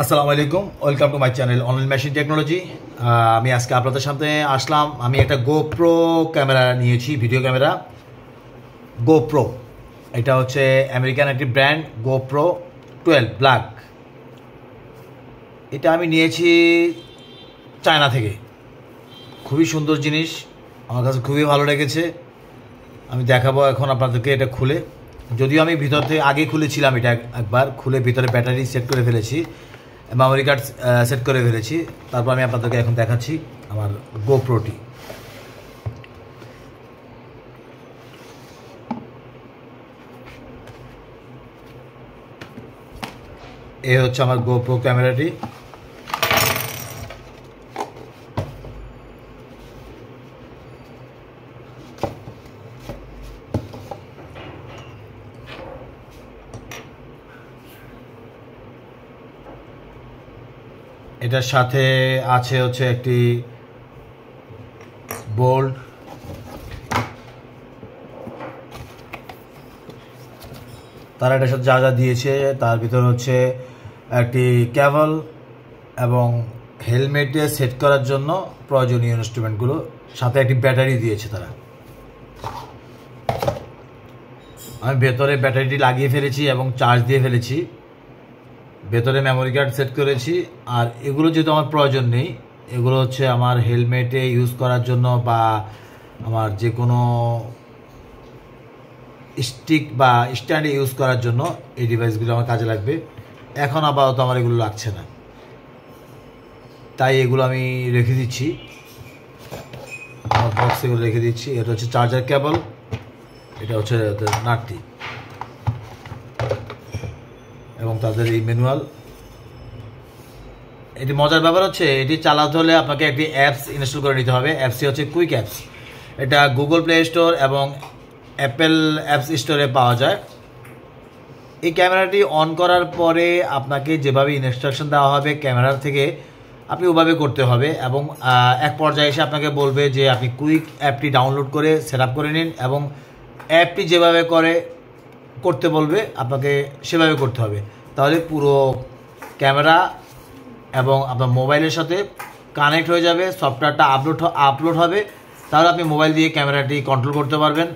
আসসালামু আলাইকুম, welcome to my channel online machine technology. আমি আজকে আপনাদের সামনে আসলাম। আমি একটা গোপ্রো ক্যামেরা নিয়েছি, ভিডিও ক্যামেরা গোপ্রো। এটা হচ্ছে আমেরিকান একটি ব্র্যান্ড, গোপ্রো 12 ব্ল্যাক। এটা আমি নিয়েছি চায়না থেকে। খুবই সুন্দর জিনিস, আমার কাছে খুবই ভালো লেগেছে। আমি দেখাবো এখন আপনাদেরকে এটা খুলে। যদিও আমি ভিতর থেকে আগে খুলেছিলাম, এটা একবার খুলে ভিতরে ব্যাটারি সেট করে ফেলেছি, মেমোরি কার্ড সেট করে ফেলেছি। তারপর আমি আপনাদেরকে এখন দেখাচ্ছি আমার গোপ্রোটি। এই হচ্ছে আমার গোপ্রো ক্যামেরাটি। এটার সাথে আছে হচ্ছে একটি বোল্ট, তারা এটার সাথে যা যা দিয়েছে তার ভিতরে হচ্ছে একটি কেবল এবং হেলমেটে সেট করার জন্য প্রয়োজনীয় ইনস্ট্রুমেন্টগুলো, সাথে একটি ব্যাটারি দিয়েছে তারা। আমি ভেতরে ব্যাটারিটি লাগিয়ে ফেলেছি এবং চার্জ দিয়ে ফেলেছি, ভেতরে মেমোরি কার্ড সেট করেছি। আর এগুলো যেহেতু আমার প্রয়োজন নেই, এগুলো হচ্ছে আমার হেলমেটে ইউজ করার জন্য বা আমার যে কোনো স্টিক বা স্ট্যান্ডে ইউজ করার জন্য এই ডিভাইসগুলো আমার কাজে লাগবে। এখন আপাতত আমার এগুলো লাগছে না, তাই এগুলো আমি রেখে দিচ্ছি, আমার বক্সে এগুলো রেখে দিচ্ছি। এটা হচ্ছে চার্জার কেবল, এটা হচ্ছে নাটটি এবং তাদের এই ম্যানুয়াল। এটি মজার ব্যাপার হচ্ছে, এটি চালাতে হলে আপনাকে একটি অ্যাপস ইনস্টল করে নিতে হবে। অ্যাপসটি হচ্ছে কুইক অ্যাপস। এটা গুগল প্লে স্টোর এবং অ্যাপেল অ্যাপস স্টোরে পাওয়া যায়। এই ক্যামেরাটি অন করার পরে আপনাকে যেভাবে ইনস্ট্রাকশন দেওয়া হবে ক্যামেরার থেকে, আপনি ওভাবে করতে হবে। এবং এক পর্যায়ে এসে আপনাকে বলবে যে আপনি কুইক অ্যাপটি ডাউনলোড করে সেট আপ করে নিন, এবং অ্যাপটি যেভাবে করতে বলবে আপনাকে সেভাবে করতে হবে। তাহলে পুরো ক্যামেরা এবং আপনার মোবাইলের সাথে কানেক্ট হয়ে যাবে, সফটওয়্যারটা আপলোড হবে। তাহলে আপনি মোবাইল দিয়ে ক্যামেরাটি কন্ট্রোল করতে পারবেন।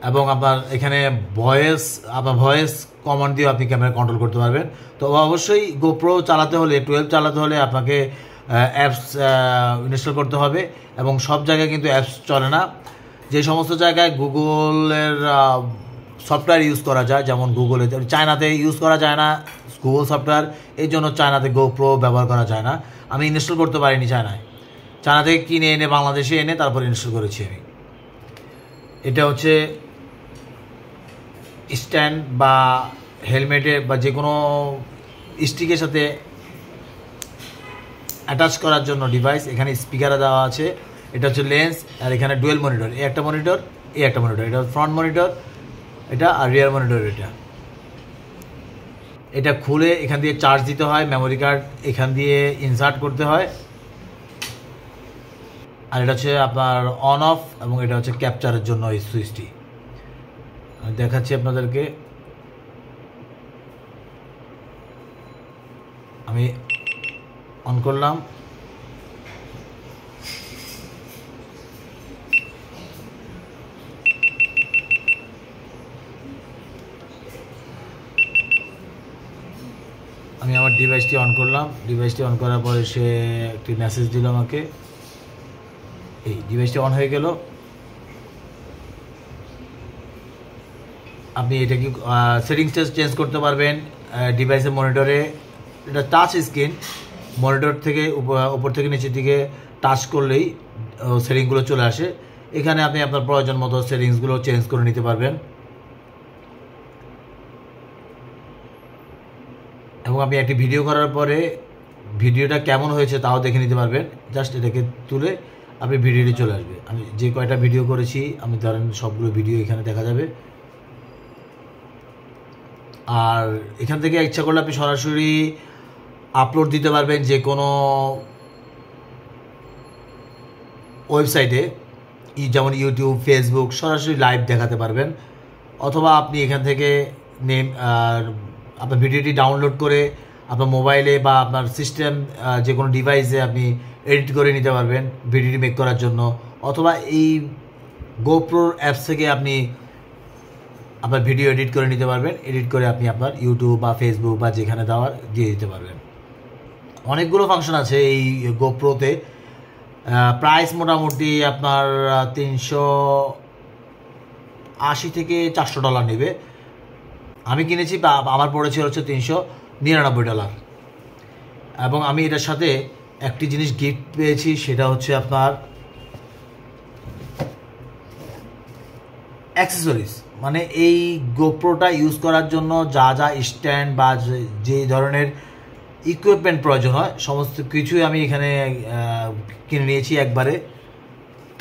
এবং আপনার এখানে ভয়েস কমান্ড দিয়ে আপনি ক্যামেরা কন্ট্রোল করতে পারবেন। তো অবশ্যই গোপ্রো চালাতে হলে, 12 চালাতে হলে আপনাকে অ্যাপস ইনস্টল করতে হবে। এবং সব জায়গায় কিন্তু অ্যাপস চলে না। যে সমস্ত জায়গায় গুগলের সফটওয়্যার ইউজ করা যায়, যেমন গুগলে, চায়নাতে ইউজ করা যায় না গুগল সফটওয়্যার, এই জন্য চায়নাতে গোপ্রো ব্যবহার করা যায় না। আমি ইনস্টল করতে পারিনি চায়না থেকে কিনে এনে বাংলাদেশে এনে তারপর ইনস্টল করেছি আমি। এটা হচ্ছে স্ট্যান্ড বা হেলমেটে বা যে কোনো স্টিকের সাথে অ্যাটাচ করার জন্য ডিভাইস। এখানে স্পিকারে দেওয়া আছে। এটা হচ্ছে লেন্স, আর এখানে ডুয়েল মনিটর, এই একটা মনিটর, এই একটা মনিটর। এটা ফ্রন্ট মনিটর এটা, আর রিয়ার মনিটর এটা। এটা খুলে এখান দিয়ে চার্জ দিতে হয়, মেমোরি কার্ড এখান দিয়ে ইনসার্ট করতে হয়। আর এটা হচ্ছে আপনার অন অফ, এবং এটা হচ্ছে ক্যাপচারের জন্য এই সুইচটি। আমি দেখাচ্ছি আপনাদেরকে। আমি অন করলাম, আমি আমার ডিভাইসটি অন করলাম। ডিভাইসটি অন করার পরে সে একটি মেসেজ দিল আমাকে। এই ডিভাইসটি অন হয়ে গেল। আপনি এটা কি সেটিংসটা চেঞ্জ করতে পারবেন ডিভাইসের মনিটরে। এটা টাচ স্ক্রিন, মনিটর থেকে উপর থেকে নিচের দিকে টাচ করলেই সেটিংসগুলো চলে আসে। এখানে আপনি আপনার প্রয়োজন মতো সেটিংসগুলো চেঞ্জ করে নিতে পারবেন। এবং আপনি একটি ভিডিও করার পরে ভিডিওটা কেমন হয়েছে তাও দেখে নিতে পারবেন। জাস্ট এটাকে তুলে আপনি ভিডিওটি চলে আসবে। আমি যে কয়টা ভিডিও করেছি, আমি ধরেন সবগুলো ভিডিও এখানে দেখা যাবে। আর এখান থেকে ইচ্ছা করলে আপনি সরাসরি আপলোড দিতে পারবেন যে কোনো ওয়েবসাইটে, যেমন ইউটিউব, ফেসবুক, সরাসরি লাইভ দেখাতে পারবেন। অথবা আপনি এখান থেকে আপনার ভিডিওটি ডাউনলোড করে আপনার মোবাইলে বা আপনার সিস্টেম যে কোনো ডিভাইসে আপনি এডিট করে নিতে পারবেন ভিডিওটি মেক করার জন্য, অথবা এই গোপ্রোর অ্যাপস থেকে আপনি আপনার ভিডিও এডিট করে নিতে পারবেন। এডিট করে আপনি আপনার ইউটিউব বা ফেসবুক বা যেখানে দেওয়ার দিয়ে দিতে পারবেন। অনেকগুলো ফাংশন আছে এই গোপ্রোতে। প্রাইস মোটামুটি আপনার $380 থেকে $400 নেবে। আমি কিনেছি বা আমার পড়েছে হচ্ছে $399। এবং আমি এটার সাথে একটি জিনিস গিফট পেয়েছি, সেটা হচ্ছে আপনার অ্যাক্সেসরিজ। মানে এই গোপ্রোটা ইউজ করার জন্য যা যা স্ট্যান্ড বা যে ধরনের ইকুইপমেন্ট প্রয়োজন হয় সমস্ত কিছুই আমি এখানে কিনে নিয়েছি একবারে।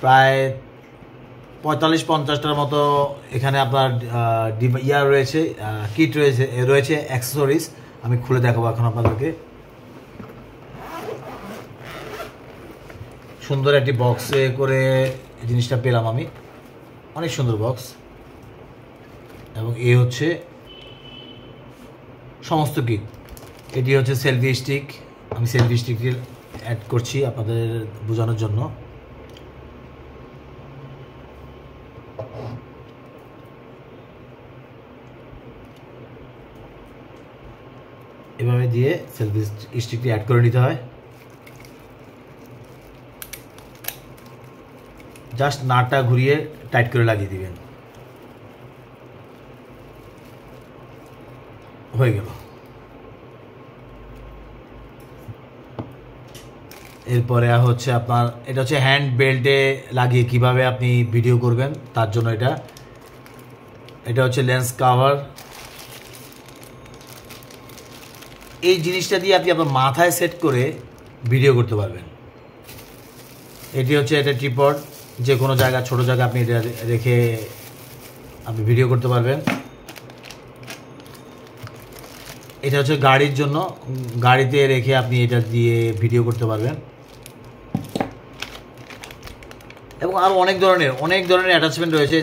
প্রায় 45-50টার মতো এখানে আপনার রয়েছে, কিট রয়েছে অ্যাক্সেসরিজ। আমি খুলে দেখাবো এখন আপনাদেরকে। সুন্দর একটি বক্সে করে জিনিসটা পেলাম আমি, অনেক সুন্দর বক্স। এবং এই হচ্ছে সমস্ত কিট। এটি হচ্ছে সেলফি স্টিক। আমি সেলফি স্টিকটি অ্যাড করছি আপনাদের বোঝানোর জন্য। এভাবে দিয়ে সেলফি স্টিকটি অ্যাড করে নিতে হয়। জাস্ট নাটটা ঘুরিয়ে টাইট করে লাগিয়ে দিবেন, হয়ে গেল। এরপরে হচ্ছে আপনার এটা হচ্ছে হ্যান্ড বেল্টে লাগিয়ে কিভাবে আপনি ভিডিও করবেন তার জন্য এটা হচ্ছে লেন্স কাভার। এই জিনিসটা দিয়ে আপনি আপনার মাথায় সেট করে ভিডিও করতে পারবেন। এটি হচ্ছে এটা ট্রিপড, যে কোনো জায়গা ছোট জায়গা আপনি এটা রেখে আপনি ভিডিও করতে পারবেন। এটা হচ্ছে গাড়ির জন্য, গাড়িতে রেখে আপনি এটা দিয়ে ভিডিও করতে পারবেন। এবং আরও অনেক ধরনের অ্যাটাচমেন্ট রয়েছে।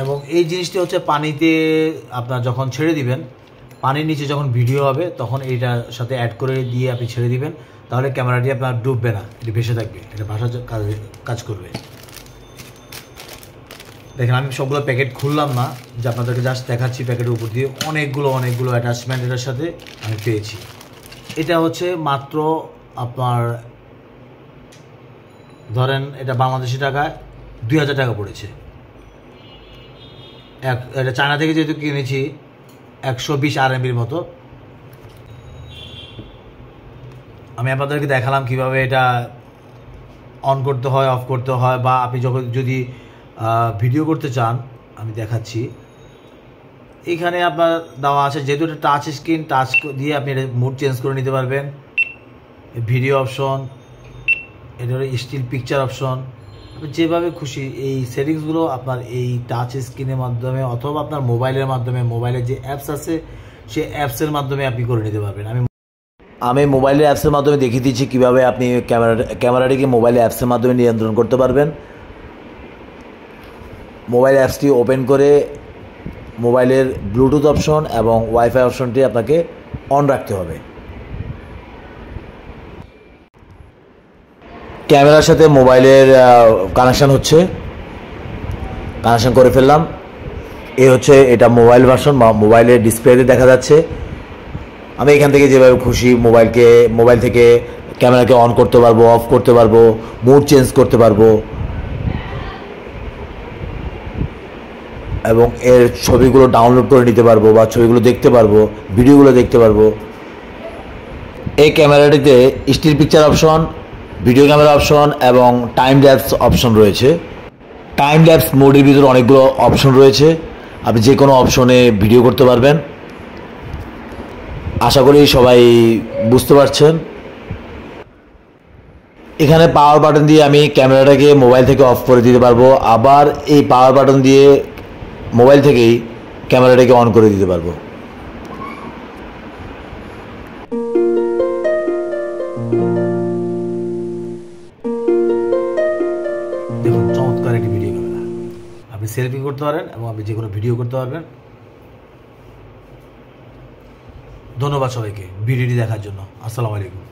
এবং এই জিনিসটি হচ্ছে পানিতে আপনার যখন ছেড়ে দিবেন, পানির নিচে যখন ভিডিও হবে তখন এইটার সাথে অ্যাড করে দিয়ে আপনি ছেড়ে দিবেন, তাহলে ক্যামেরাটি আপনার ডুববে না, এটি ভেসে থাকবে, এটা ভাষার কাজ করবে। দেখেন আমি সবগুলো প্যাকেট খুললাম না, যে আপনাদেরকে জাস্ট দেখাচ্ছি প্যাকেটের উপর দিয়ে অনেকগুলো অ্যাটাচমেন্ট এটার সাথে আমি পেয়েছি। এটা হচ্ছে মাত্র আপনার ধরেন এটা বাংলাদেশি টাকায় 2000 টাকা পড়েছে। এটা চায়না থেকে যেহেতু কিনেছি 120 RMBর মতো। আমি আপনাদেরকে দেখালাম কিভাবে এটা অন করতে হয়, অফ করতে হয়, বা আপনি যদি ভিডিও করতে চান আমি দেখাচ্ছি। এখানে আপনার দেওয়া আছে, যেহেতু এটা টাচ স্ক্রিন, টাচ দিয়ে আপনি এটা মুড চেঞ্জ করে নিতে পারবেন। ভিডিও অপশন, এটা হলো স্টিল পিকচার অপশন। আপনি যেভাবে খুশি এই সেটিংসগুলো আপনার এই টাচ স্ক্রিনের মাধ্যমে অথবা আপনার মোবাইলের মাধ্যমে, মোবাইলের যে অ্যাপস আছে সেই অ্যাপসের মাধ্যমে আপনি করে নিতে পারবেন। আমি মোবাইলের অ্যাপসের মাধ্যমে দেখিয়ে দিচ্ছি কীভাবে আপনি ক্যামেরাটিকে মোবাইলের অ্যাপসের মাধ্যমে নিয়ন্ত্রণ করতে পারবেন। মোবাইল অ্যাপসটি ওপেন করে মোবাইলের ব্লুটুথ অপশন এবং ওয়াইফাই অপশনটি আপনাকে অন রাখতে হবে। ক্যামেরার সাথে মোবাইলের কানেকশান করে ফেললাম। হচ্ছে এটা মোবাইল ভার্সন বা মোবাইলের ডিসপ্লেতে দেখা যাচ্ছে। আমি এখান থেকে যেভাবে খুশি মোবাইল থেকে ক্যামেরাকে অন করতে পারবো, অফ করতে পারবো, মুড চেঞ্জ করতে পারবো এবং এর ছবিগুলো ডাউনলোড করে নিতে পারবো বা ছবিগুলো দেখতে পারবো, ভিডিওগুলো দেখতে পারবো। এই ক্যামেরাটিতে still picture option, video camera option এবং টাইম ল্যাপস অপশন রয়েছে। টাইম ল্যাপস মোডের ভিতরে অনেকগুলো অপশন রয়েছে, আপনি যে কোনো অপশনে ভিডিও করতে পারবেন। আশা করি সবাই বুঝতে পারছেন। এখানে পাওয়ার বাটন দিয়ে আমি ক্যামেরাটাকে মোবাইল থেকে অফ করে দিতে পারবো, আবার এই পাওয়ার বাটন দিয়ে মোবাইল থেকেই ক্যামেরাটাকে অন করে দিতে পারবো। দেখুন চমৎকার একটি ভিডিও ক্যামেরা, আপনি সেলফি করতে পারেন এবং আপনি যে কোনো ভিডিও করতে পারবেন। ধন্যবাদ সবাইকে ভিডিওটি দেখার জন্য। আসসালামু আলাইকুম।